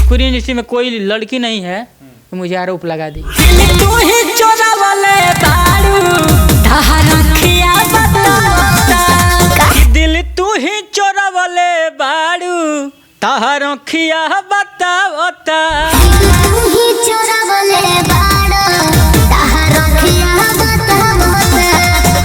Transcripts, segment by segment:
Bhojpuri industry में कोई लड़की नहीं है तो मुझे आरोप लगा दी। दिल तू ही चोरावले बाड़ू तहर अखिया बतावता।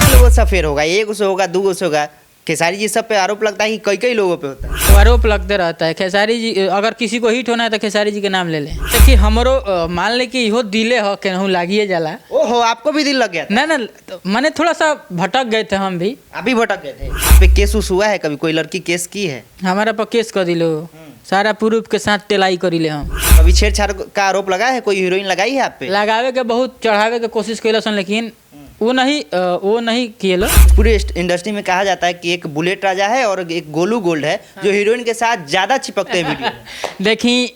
लोगों से फेर होगा, एक से होगा, दो से होगा। खेसारी जी सब पे आरोप लगता है कि कई कई लोगों पे होता है। तो आरोप लगते रहता है। खेसारी जी अगर किसी को हिट होना है तो खेसारी जी के नाम ले लें। देखिए हमरो मान ले कि इहो दिले हो केनहू लागिए जाला। ओहो, आपको भी दिल लग गया था? ना तो मैंने थोड़ा सा भटक गए थे हम भी। अभी भटक गए थे? आप पे केस उस हुआ है कभी? कोई लड़की केस की है? हमारा पर केस कर दिलो, सारा प्रूफ के साथ टेलाई करी ले हम। अभी छेड़छाड़ का आरोप लगा है? कोई हीरोइन लगाई है आप पे? लगावे के बहुत चढ़ावे के कोशिश कैल सन, लेकिन वो नहीं किए लो। पूरी इंडस्ट्री में कहा जाता है कि एक बुलेट राजा है और एक गोलू गोल्ड है जो हीरोइन के साथ ज्यादा चिपकते हैं वीडियो में। देखी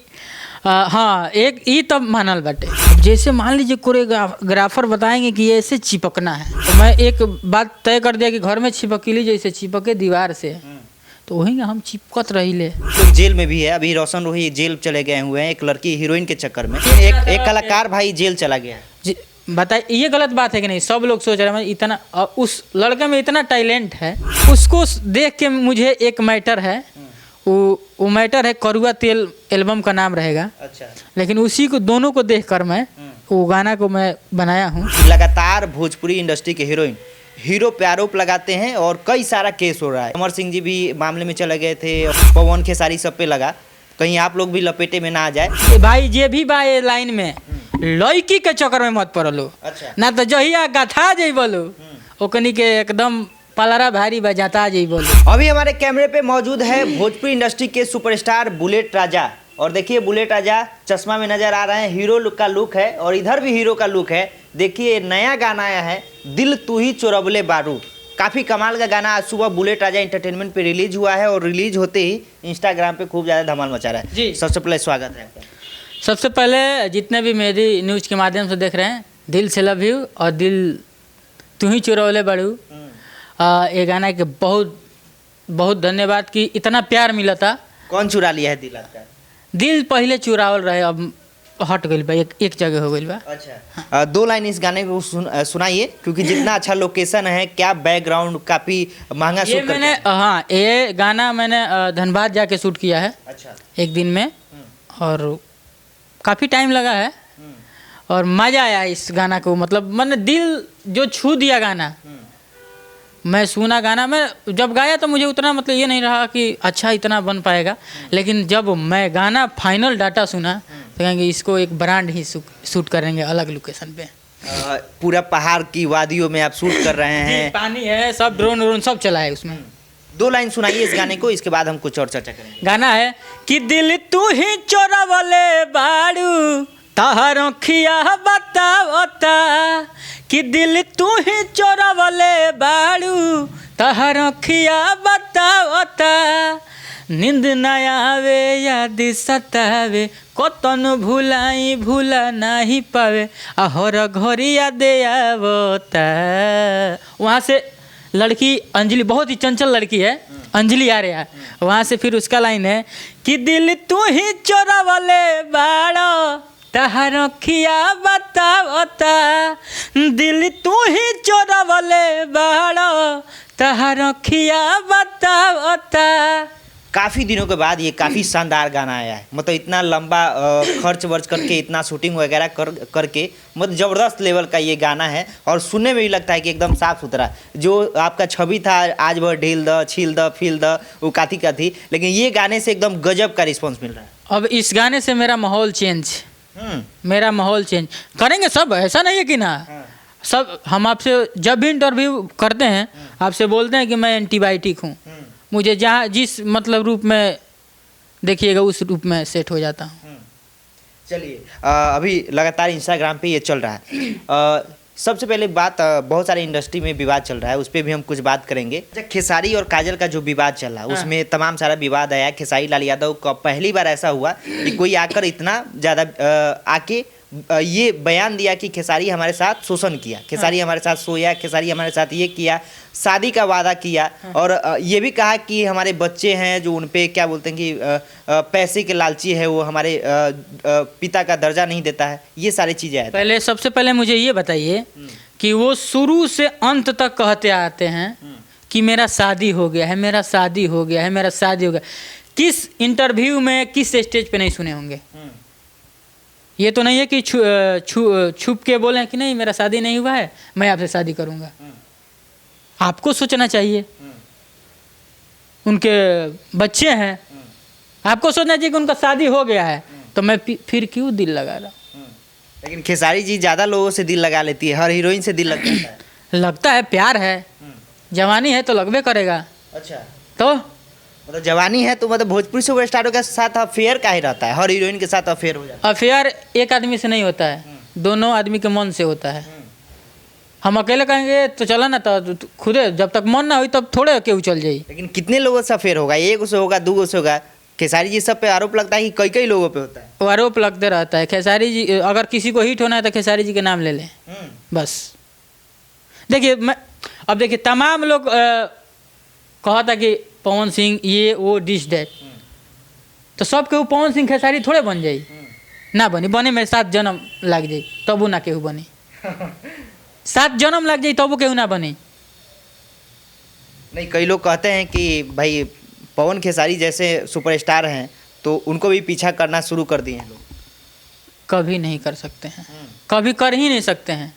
हाँ, एक ये तब मानल बाटे। जैसे मान लीजिए कोरियोग्राफर बताएंगे कि ये ऐसे चिपकना है, तो मैं एक बात तय कर दिया कि घर में चिपकीली जैसे चिपके दीवार से, तो वहीं हम चिपकत रही ले। तो जेल में भी है अभी। रोशन रोही जेल चले गए हुए हैं एक लड़की हीरोइन के चक्कर में। एक कलाकार भाई जेल चला गया है। बताइए ये गलत बात है कि नहीं? सब लोग सोच रहे हैं इतना उस लड़के में इतना टैलेंट है, उसको देख के मुझे एक मैटर है, वो मैटर है करुआ तेल एल्बम का नाम रहेगा। अच्छा। लेकिन उसी को दोनों को देखकर मैं वो गाना को मैं बनाया हूँ। लगातार भोजपुरी इंडस्ट्री के हीरोइन हीरो पे आरोप लगाते हैं और कई सारा केस हो रहा है। अमर सिंह जी भी मामले में चले गए थे, पवन खेसारी सब पे लगा। कहीं आप लोग भी लपेटे में ना आ जाए। भाई जे भी बा ये लाइन में लड़की के चक्कर में मत पड़लो। अच्छा। ना तो जहिया गथा जइबलो ओकनी के एकदम पलरा भारी बजाता जइबलो। अभी हमारे कैमरे पे मौजूद है भोजपुरी इंडस्ट्री के सुपरस्टार बुलेट राजा। और देखिए बुलेट राजा चश्मा में नजर आ रहे हैं, हीरो लुक का लुक है और इधर भी हीरो का लुक है। देखिए नया गाना आया है दिल तू ही चोरवले बारू। काफ़ी कमाल का गाना आज सुबह बुलेट राजा एंटरटेनमेंट पे रिलीज हुआ है और रिलीज होते ही इंस्टाग्राम पे खूब ज़्यादा धमाल मचा रहा है जी। सबसे पहले स्वागत है आपका। सबसे पहले जितने भी मेरी न्यूज़ के माध्यम से देख रहे हैं, दिल से लव यू और दिल तू ही चोरवले बारू। ये गाना के बहुत बहुत धन्यवाद कि इतना प्यार मिला था। कौन चुरा लिया है दिल आपका? दिल पहले चुरावल रहे, अब हट गई बा, एक जगह हो गई बा। अच्छा। दो लाइन इस गाने को सुनाइए क्योंकि जितना अच्छा लोकेशन है, क्या बैकग्राउंड, काफ़ी महंगा ये शूट मैंने हाँ ये गाना मैंने धनबाद जाके शूट किया है। अच्छा। एक दिन में, और काफ़ी टाइम लगा है और मज़ा आया इस गाना को। मतलब मैंने दिल जो छू दिया गाना। मैं सुना गाना, मैं जब गाया तो मुझे उतना मतलब ये नहीं रहा कि अच्छा इतना बन पाएगा, लेकिन जब मैं गाना फाइनल डाटा सुना तो कहेंगे इसको एक ब्रांड ही शूट करेंगे अलग लोकेशन पे। पूरा पहाड़ की वादियों में आप शूट कर रहे हैं, पानी है, सब ड्रोन व्रोन सब चला है उसमें। दो लाइन सुनाइए इस गाने को, इसके बाद हम कुछ और चर्चा करेंगे। गाना है कि दिल तू ही चोरावले बाड़ू तहर अखिया बतावता, कि दिल तू ही चोरावले बाड़ू तहर अखिया बतावता, नींद न आवे याद सतावे कतन भुलाई भूला नहीं पावे हर घड़ी याद आवता। वहाँ से लड़की अंजलि, बहुत ही चंचल लड़की है, अंजलि आ रहा है। वहाँ से फिर उसका लाइन है कि दिल तू ही चोरावले बाड़ो तहर अखिया बतावता, दिल तू ही चोरावले बाड़ो तहर अखिया बतावता। काफ़ी दिनों के बाद ये काफ़ी शानदार गाना आया है। मतलब इतना लंबा खर्च वर्च करके, इतना शूटिंग वगैरह करके मतलब ज़बरदस्त लेवल का ये गाना है और सुनने में भी लगता है कि एकदम साफ़ सुथरा। जो आपका छवि था आज वह ढील द छील द फील द वो काथी का थी, लेकिन ये गाने से एकदम गजब का रिस्पॉन्स मिल रहा है। अब इस गाने से मेरा माहौल चेंज करेंगे सब, ऐसा नहीं है कि ना। सब हम आपसे जब भी इंटरव्यू करते हैं आपसे बोलते हैं कि मैं एंटीबायोटिक हूँ, मुझे जहाँ जिस मतलब रूप में देखिएगा उस रूप में सेट हो जाता हूँ। चलिए अभी लगातार इंस्टाग्राम पे ये चल रहा है। सबसे पहले बात, बहुत सारे इंडस्ट्री में विवाद चल रहा है, उस पर भी हम कुछ बात करेंगे। खेसारी और काजल का जो विवाद चल रहा है उसमें तमाम सारा विवाद आया। खेसारी लाल यादव का पहली बार ऐसा हुआ कि कोई आकर इतना ज़्यादा आके ये बयान दिया कि खेसारी हमारे साथ शोषण किया, खेसारी हमारे साथ सोया, खेसारी हमारे साथ ये किया, शादी का वादा किया, और ये भी कहा कि हमारे बच्चे हैं जो उन पे क्या बोलते हैं कि पैसे के लालची है, वो हमारे पिता का दर्जा नहीं देता है, ये सारी चीज़ें हैं। पहले सबसे पहले मुझे ये बताइए कि वो शुरू से अंत तक कहते आते हैं कि मेरा शादी हो गया है, मेरा शादी हो गया है, मेरा शादी हो गया। किस इंटरव्यू में किस स्टेज पे नहीं सुने होंगे? ये तो नहीं है कि छुप के बोले कि नहीं मेरा शादी नहीं हुआ है, मैं आपसे शादी करूंगा। आपको सोचना चाहिए, उनके बच्चे हैं, आपको सोचना चाहिए कि उनका शादी हो गया है, तो मैं फिर क्यों दिल लगा रहा हूँ? लेकिन खेसारी जी ज़्यादा लोगों से दिल लगा लेती है, हर हीरोइन से दिल लग जाता है। लगता है, प्यार है, जवानी है तो लगबे करेगा। अच्छा, तो मतलब जवानी है तो मतलब भोजपुरी सुपरस्टारों के साथ अफेयर का ही रहता है, हर हीरोइन के साथ अफेयर हो जाता अफेयर एक आदमी से नहीं होता है, दोनों आदमी के मन से होता है। हम अकेले कहेंगे तो चला ना, तो खुदे जब तक मन ना हुई तब थोड़े केहू चल जाई। है। लेकिन कितने लोगों से अफेयर होगा? एक से होगा, दो से होगा? खेसारी जी सब पे आरोप लगता है कि कई कई लोगों पे होता है। वो आरोप लगते रहता है। खेसारी जी अगर किसी को हिट होना है तो खेसारी जी के नाम ले लें बस। देखिए अब देखिए तमाम लोग कहा था कि पवन सिंह ये वो डिश डैट, तो सब केहू पवन सिंह खेसारी थोड़े बन जाई, ना बनी, बने मेरे 7 जन्म लग जाई तब वो ना केहू बनी। 7 जन्म लग जाई तब वो केहू ना बनी। नहीं, कई लोग कहते हैं कि भाई पवन खेसारी जैसे सुपरस्टार हैं तो उनको भी पीछा करना शुरू कर दिए हैं लोग। कभी नहीं कर सकते हैं, कभी कर ही नहीं सकते हैं।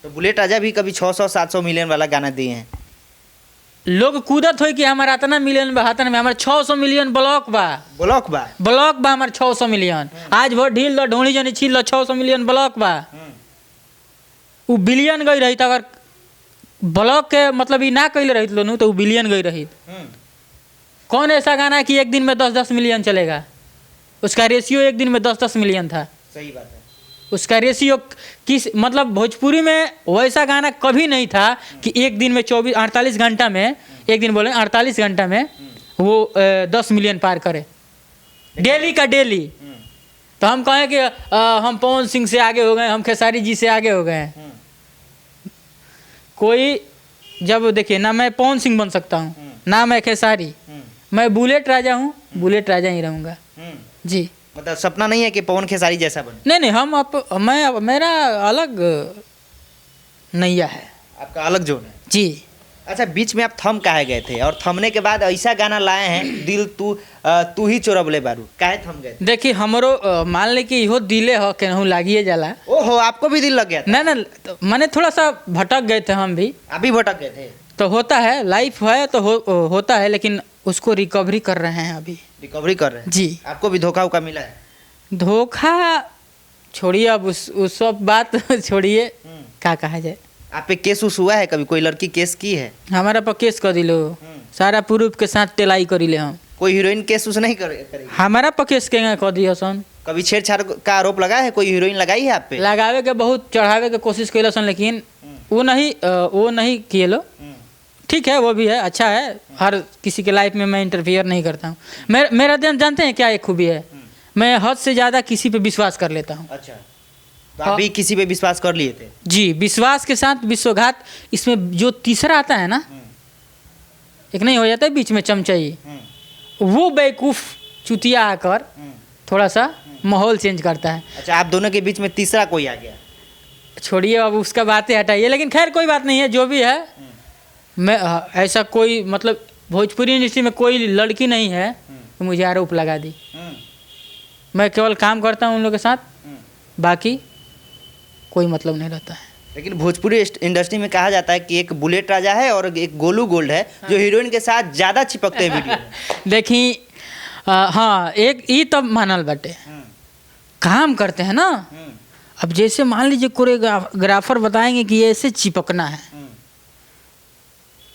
तो बुलेट राजा भी कभी 600-700 मिलियन वाला गाना दिए हैं। लोग कूदत हो कि हमारा इतना मिलियन बा, हाथन में हमारे 600 मिलियन ब्लॉक बा, ब्लॉक बा हमारे 600 मिलियन। आज भर ढील दो ढोली जनी छील लो, 600 मिलियन ब्लॉक बा। वो बिलियन गई रही, अगर ब्लॉक के मतलब ये ना कैले रही लो तो वो बिलियन गई रही। कौन ऐसा गाना है कि एक दिन में 10-10 मिलियन चलेगा? उसका रेशियो एक दिन में 10-10 मिलियन था। सही बात है। उसका रेशियो किस मतलब भोजपुरी में वैसा गाना कभी नहीं था कि एक दिन में 48 घंटा में, एक दिन बोले 48 घंटा में वो 10 मिलियन पार करे, डेली का डेली। तो हम कहें कि हम पवन सिंह से आगे हो गए, हम खेसारी जी से आगे हो गए हैं। कोई जब देखिए ना मैं पवन सिंह बन सकता हूँ ना मैं खेसारी, मैं बुलेट राजा हूँ, बुलेट राजा ही रहूँगा जी। मतलब सपना नहीं है कि पवन खेसारी जैसा बने? नहीं, हम मेरा अलग नैया है। आपका अलग जोन है जी। अच्छा, बीच में आप थम काहे गए थे और थमने के बाद ऐसा गाना लाए हैं दिल तू ही चोरबले बारू, काहे थम गए? देखिए हमरो मान ले कि इहो दिले हो केनहू लागिए जाला। ओहो, आपको भी दिल लग गया था? ना तो मैंने थोड़ा सा भटक गए थे हम भी। अभी भटक गए थे? तो होता है, लाइफ है तो होता है, लेकिन उसको रिकवरी कर रहे हैं अभी। रिकवरी कर रहे हैं जी। आपको भी धोखा उका मिला है? धोखा छोड़िए, अब उस सब बात छोड़िए, क्या कहा जाए। आप पे केस उस हुआ है कभी? कोई लड़की केस की है? हमारा पर केस कर दिलो, सारा प्रूफ के साथ टेलाई करी ले हम। कोई हीरोइन केस उस नहीं करेगी? हमारा पर केस के कर दिया सन। कभी छेड़छाड़ का आरोप लगा है? कोई हीरोइन लगाई है आप पे? लगावे के बहुत चढ़ावे के कोशिश कैल सन, लेकिन वो नहीं किए लो। ठीक है, वो भी है, अच्छा है। हर किसी के लाइफ में मैं इंटरफियर नहीं करता हूँ। मेरा जानते हैं क्या एक खूबी है, मैं हद से ज़्यादा किसी पे विश्वास कर लेता हूँ। अच्छा, तो आप भी किसी पे विश्वास कर लिए थे? जी, विश्वास के साथ विश्वासघात। इसमें जो तीसरा आता है ना, एक नहीं हो जाता है बीच में चमचाई, वो बेवकूफ़ चुतिया आकर थोड़ा सा माहौल चेंज करता है। अच्छा, आप दोनों के बीच में तीसरा कोई आ गया? छोड़िए अब उसका बातें हटाइए, लेकिन खैर कोई बात नहीं है, जो भी है। मैं ऐसा कोई मतलब भोजपुरी इंडस्ट्री में कोई लड़की नहीं है तो मुझे आरोप लगा दी। मैं केवल काम करता हूँ उन लोगों के साथ, बाकी कोई मतलब नहीं रहता है। लेकिन भोजपुरी इंडस्ट्री में कहा जाता है कि एक बुलेट राजा है और एक गोलू गोल्ड है जो हीरोइन के साथ ज़्यादा चिपकते हैं वीडियो में। देखी हाँ, एक ये तब मानल बाटे, काम करते हैं ना। अब जैसे मान लीजिए कोरियोग्राफर बताएंगे कि ऐसे चिपकना है,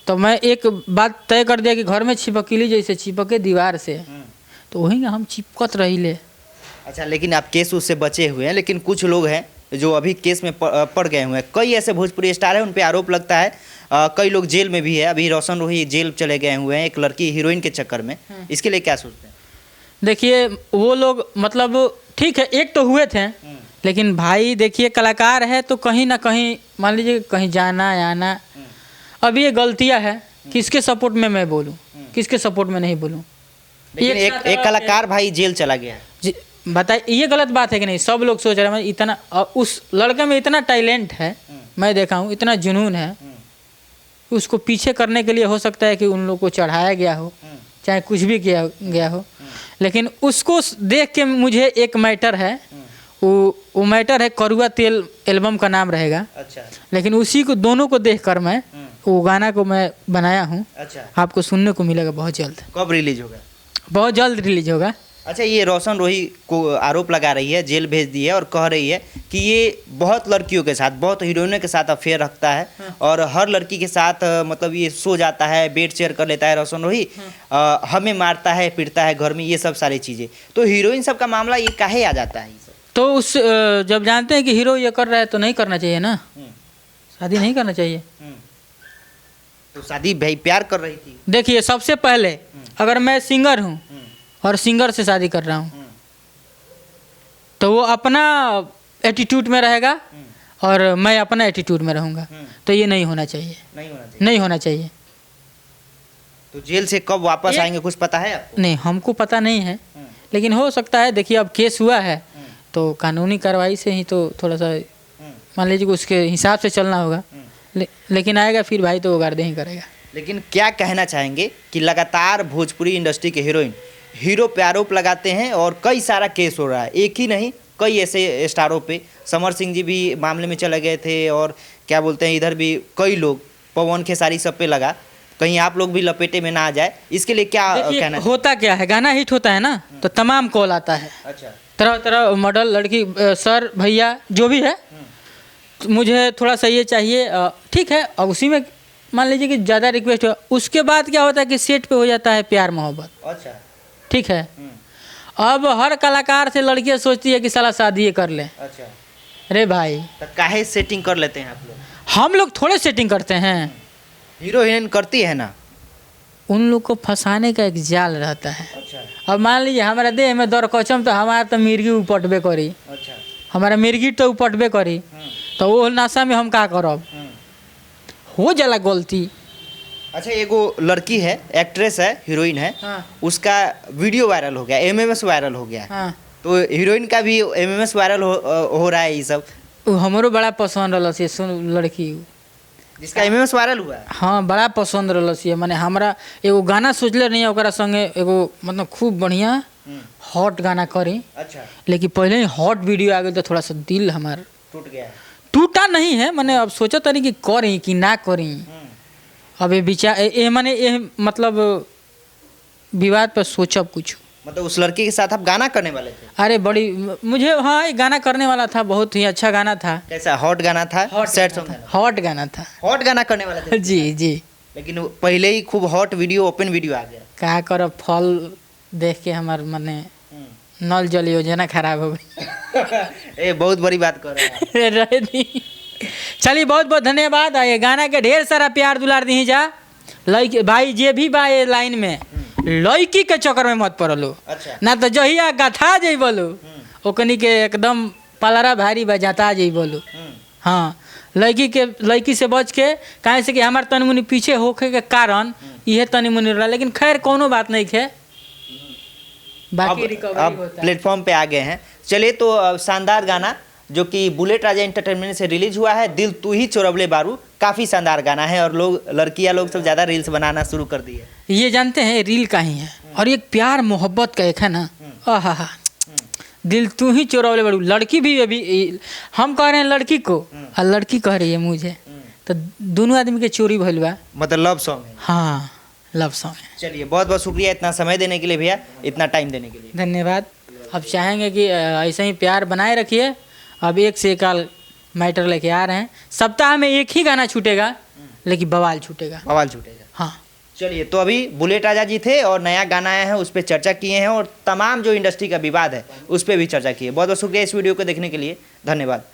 तो मैं एक बात तय कर दिया कि घर में चिपकीली जैसे चिपके दीवार से, तो वहीं हम चिपकत रही ले। अच्छा, लेकिन आप केस उससे बचे हुए हैं, लेकिन कुछ लोग हैं जो अभी केस में पड़ गए हुए हैं। कई ऐसे भोजपुरी स्टार हैं, उन पे आरोप लगता है। कई लोग जेल में भी है। अभी रोशन रोही जेल चले गए हुए हैं एक लड़की हीरोइन के चक्कर में। इसके लिए क्या सोचते हैं? देखिए वो लोग मतलब ठीक है, एक तो हुए थे, लेकिन भाई देखिए कलाकार है तो कहीं ना कहीं मान लीजिए कहीं जाना आना, अब ये गलतियां है, किसके सपोर्ट में मैं बोलूं, किसके सपोर्ट में नहीं बोलूं। लेकिन एक कलाकार भाई जेल चला गया है। बताइए ये गलत बात है कि नहीं? सब लोग सोच रहे हैं इतना, उस लड़के में इतना टैलेंट है, मैं देखा हूँ, इतना जुनून है, उसको पीछे करने के लिए हो सकता है कि उन लोग को चढ़ाया गया हो, चाहे कुछ भी किया गया हो, लेकिन उसको देख के मुझे एक मैटर है, वो मैटर है करुआ तेल एल्बम का नाम रहेगा। अच्छा। लेकिन उसी को दोनों को देखकर मैं वो गाना को मैं बनाया हूँ। अच्छा। आपको सुनने को मिलेगा बहुत जल्द। कब रिलीज होगा? बहुत जल्द रिलीज होगा। अच्छा, ये रोशन रोही को आरोप लगा रही है, जेल भेज दी है और कह रही है कि ये बहुत लड़कियों के साथ, बहुत हीरोइनों के साथ अफेयर रखता है और हर लड़की के साथ मतलब ये सो जाता है, बेड शेयर कर लेता है रोशन रोही, हमें मारता है, पीटता है घर में, ये सब सारी चीज़ें। तो हीरोइन सब का मामला ये काहे आ जाता है? तो उस जब जानते हैं कि हीरो ये कर रहा है तो नहीं करना चाहिए ना, शादी नहीं करना चाहिए। तो शादी भाई प्यार कर रही थी। देखिए सबसे पहले अगर मैं सिंगर हूँ और सिंगर से शादी कर रहा हूँ तो वो अपना एटीट्यूड में रहेगा और मैं अपना एटीट्यूड में रहूँगा, तो ये नहीं होना चाहिए, नहीं होना चाहिए। तो जेल से कब वापस आएंगे कुछ पता है आपको? नहीं, हमको पता नहीं है, लेकिन हो सकता है। देखिए अब केस हुआ है तो कानूनी कार्रवाई से ही तो थोड़ा सा मान लीजिए कि उसके हिसाब से चलना होगा, लेकिन आएगा फिर भाई तो वो गार्डे ही करेगा। लेकिन क्या कहना चाहेंगे कि लगातार भोजपुरी इंडस्ट्री के हीरोइन हीरो पे आरोप लगाते हैं और कई सारा केस हो रहा है, एक ही नहीं कई ऐसे स्टारों पे। समर सिंह जी भी मामले में चले गए थे और क्या बोलते हैं इधर भी कई लोग, पवन खेसारी सब पे लगा, कहीं आप लोग भी लपेटे में ना आ जाए, इसके लिए क्या कहना? होता क्या है, गाना हिट होता है ना तो तमाम कॉल आता है। अच्छा। तरह तरह मॉडल लड़की, सर भैया जो भी है, तो मुझे थोड़ा सा ये चाहिए, ठीक है। और उसी में मान लीजिए कि ज़्यादा रिक्वेस्ट हो, उसके बाद क्या होता है कि सेट पे हो जाता है प्यार मोहब्बत। अच्छा। ठीक है। अब हर कलाकार से लड़कियां सोचती है कि साला शादी कर ले। अच्छा। अरे भाई तो काहे सेटिंग कर लेते हैं आप लोग? हम लोग थोड़े सेटिंग करते हैं, हीरो हीरोइन करती है ना, उन लोग को फंसाने का एक जाल रहता है। अच्छा। अब मान लीजिए हमारा देह में दर कचम तो हमारा तो मिर्गी उपटबे करी। अच्छा। हमारा मिर्गी तो उपटबे करी, तो वो नशा में हम का करब, हो जाला गलती। अच्छा, एगो लड़की है, एक्ट्रेस है, हीरोइन है, उसका वीडियो वायरल हो गया, एमएमएस वायरल हो गया, तो हीरोइन का भी एमएमएस वायरल हो रहा है। ये सब हमारो बड़ा पसंद रहा से, सुन लड़की जिसका एमएमएस वायरल हुआ है। हाँ, बड़ा पसंद रहा से, माने हमरा एगो गाना सोचले नहीं ओकरा संगे, एगो मतलब खूब बढ़िया हॉट गाना करी। अच्छा। लेकिन पहले ही हॉट वीडियो आ गई तो थोड़ा सा दिल हमार टूट गया। टूटा नहीं है, मैंने अब सोचा तरी कि करी कि ना करी। अब ये विचार माने ये मतलब विवाद पर सोचब कुछ। मतलब उस लड़की के साथ आप गाना करने वाले थे? अरे बड़ी मुझे, हाँ, एक गाना करने वाला था, बहुत ही अच्छा गाना था। कैसा हॉट गाना था? Sad song? हॉट गाना था। हॉट गाना करने वाले थे? जी जी। लेकिन पहले ही खूब हॉट वीडियो, ओपन वीडियो आ गया। क्या करब, फल देख के हमार मने नल जल योजना खराब हो गई। ये बहुत बड़ी बात कर रहे हैं। चलिए बहुत बहुत धन्यवाद। ये गाना के ढेर सारा प्यार दुलार दी जा। लड़की भाई जे भी बा ये लाइन में, लड़की के चक्कर में मत पड़लो। अच्छा। ना तो जहिया गथा जाइ बोलो ओकनी के एकदम पलरा भारी बजाता जाइ बोलो। हाँ, लड़की से बच के, काहे से कि हमार तनी मुनी पीछे होके के कारण यह तनी मुनी रहा, लेकिन खैर कोनो बात नहीं है, बाकी रिकवरी होता है। प्लेटफॉर्म पे आ गए हैं। चलिए, तो शानदार गाना जो कि बुलेट राजा एंटरटेनमेंट से रिलीज हुआ है, दिल तू ही चोरवले बारू, काफ़ी शानदार गाना है और लड़कियां लोग सब ज़्यादा रील्स बनाना शुरू कर दिए। ये जानते हैं रील का ही है और एक प्यार मोहब्बत का एक है ना, आहा, दिल तू ही चोरवले बारू। लड़की भी अभी हम कह रहे हैं लड़की को और लड़की कह रही है मुझे, तो दोनों आदमी के चोरी भइल बा। मतलब लव सॉन्ग है। हाँ, लव सॉन्ग है। चलिए, बहुत बहुत शुक्रिया इतना समय देने के लिए भैया, इतना टाइम देने के लिए धन्यवाद। अब चाहेंगे कि ऐसे ही प्यार बनाए रखिए। अब एक से एक मैटर लेके आ रहे हैं, सप्ताह में एक ही गाना छूटेगा, लेकिन बवाल छूटेगा। बवाल छूटेगा। हाँ। चलिए, तो अभी बुलेट राजा जी थे और नया गाना आया है, उस पर चर्चा किए हैं और तमाम जो इंडस्ट्री का विवाद है उस पर भी चर्चा की है। बहुत बहुत शुक्रिया इस वीडियो को देखने के लिए, धन्यवाद।